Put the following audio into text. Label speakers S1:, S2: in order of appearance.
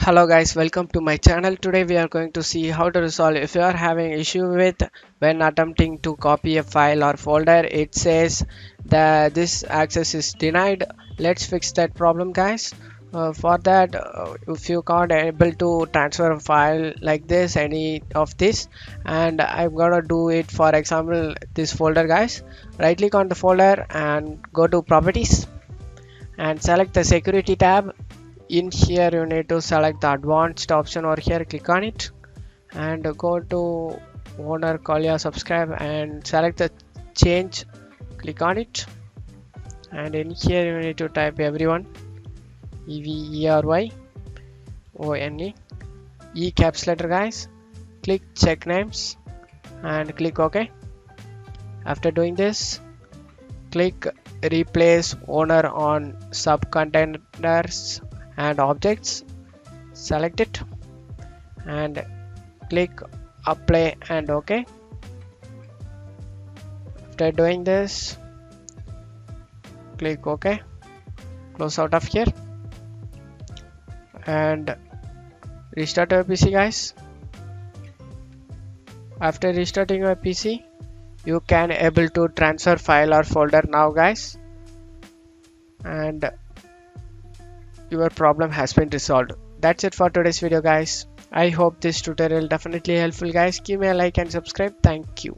S1: Hello guys, welcome to my channel. Today we are going to see how to resolve if you are having issue with when attempting to copy a file or folder. It says that this access is denied. Let's fix that problem, guys. For that, if you can't able to transfer a file like this, any of this, and I'm gonna do it. For example, this folder, guys. Right click on the folder and go to properties and select the security tab. In here you need to select the advanced option over here, click on it and go to owner Collier subscribe and select the change, click on it, and in here you need to type everyone, EVERYONE, E caps letter, guys. Click check names and click OK. After doing this, click replace owner on subcontainers and objects, select it and click apply and OK. After doing this, click OK, close out of here and restart your PC, guys. After restarting your PC, you can able to transfer file or folder now, guys, and your problem has been resolved. That's it for today's video, guys. I hope this tutorial definitely helpful, guys. Give me a like and subscribe. Thank you.